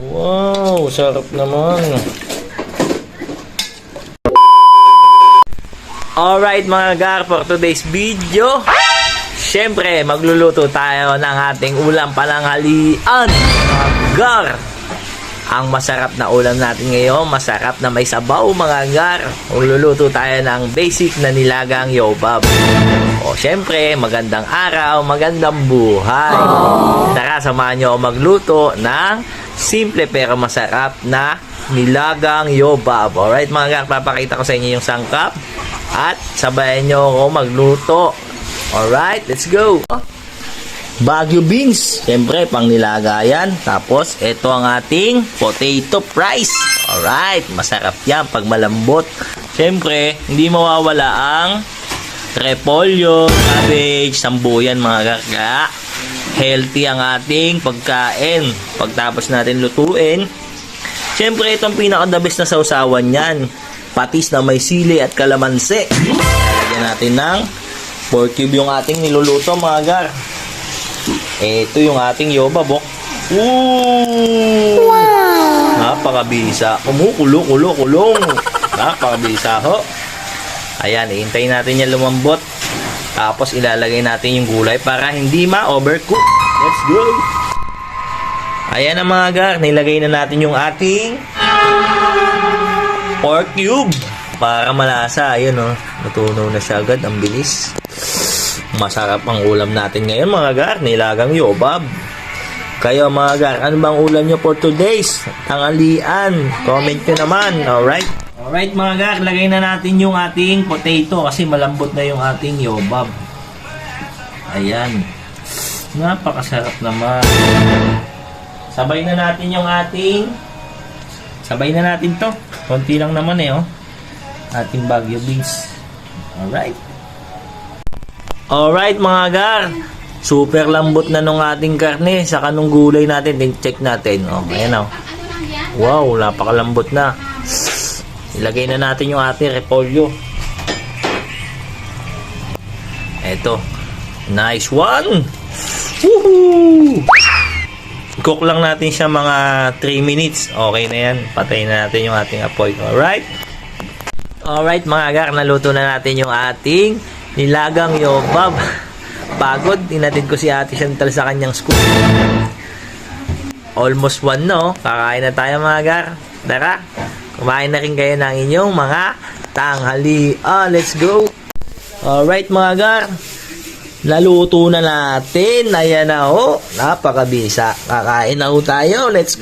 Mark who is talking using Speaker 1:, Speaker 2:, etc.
Speaker 1: Wow, sarap naman. Alright mga gar, for today's video, syempre magluluto tayo ng ating ulam pananghalian. Mga gar, ang masarap na ulam natin ngayon, masarap na may sabaw mga gar. Magluluto tayo ng basic na nilagang yobab. O syempre, magandang araw, magandang buhay. Tara, samahan nyo magluto ng simple pero masarap na nilagang yobab. Alright mga gar, papakita ko sa inyo yung sangkap at sabayan nyo ako magluto. Alright, let's go. Baguio beans, syempre pang nilaga yan. Tapos ito ang ating potato fries. Alright, masarap yan pag malambot. Syempre, hindi mawawala ang repolyo, cabbage, sambuyan mga kaka. Healthy ang ating pagkain. Pagtapos natin lutuin, syempre itong pinaka-the best na sausawan yan. Patis na may sili at kalamansi. Lagyan natin ng pork cube yung ating niluluto mga gar. Ito yung ating yobab. Wow! Napakabisa. Kumukulo. Napakabisa ho. Ayan, ihintayin natin yan lumambot. Tapos ilalagay natin yung gulay para hindi ma-overcook. Let's go! Ayan na mga gar, nilagay na natin yung ating pork cube para malasa. Ayun o, natunaw na siya agad. Ang bilis. Masarap ang ulam natin ngayon mga gar, nilagang yobab. Kayo mga gar, ano bang ulam nyo for today's tanghalian? Comment nyo naman. Alright? Alright mga gar, lagay na natin yung ating potato kasi malambot na yung ating yobab. Ayan. Napakasarap naman. Sabay na natin yung ating to. Konti lang naman oh. Ating Baguio beans. Alright. Alright mga gar. Super lambot na nung ating karne. Saka nung gulay natin. Check natin. Oh, ayan oh. Wow, napakalambot na. Ilagay na natin yung ating repolyo. Eto. Nice one! Woohoo! Cook lang natin siya mga 3 minutes. Okay na yan. Patayin na natin yung ating apoy. Alright? Alright mga gar, naluto na natin yung ating nilagang yobab. Pagod. Inatid ko si Ate Chantal sa kanyang school. Almost 1 no? Kakain na tayo mga gar. Tara! Kumain na rin kayo ng inyong mga tanghalian. Let's go! Alright mga gar, naluto na natin. Ayan na ho. Napakabisa. Kakain na ho tayo. Let's go!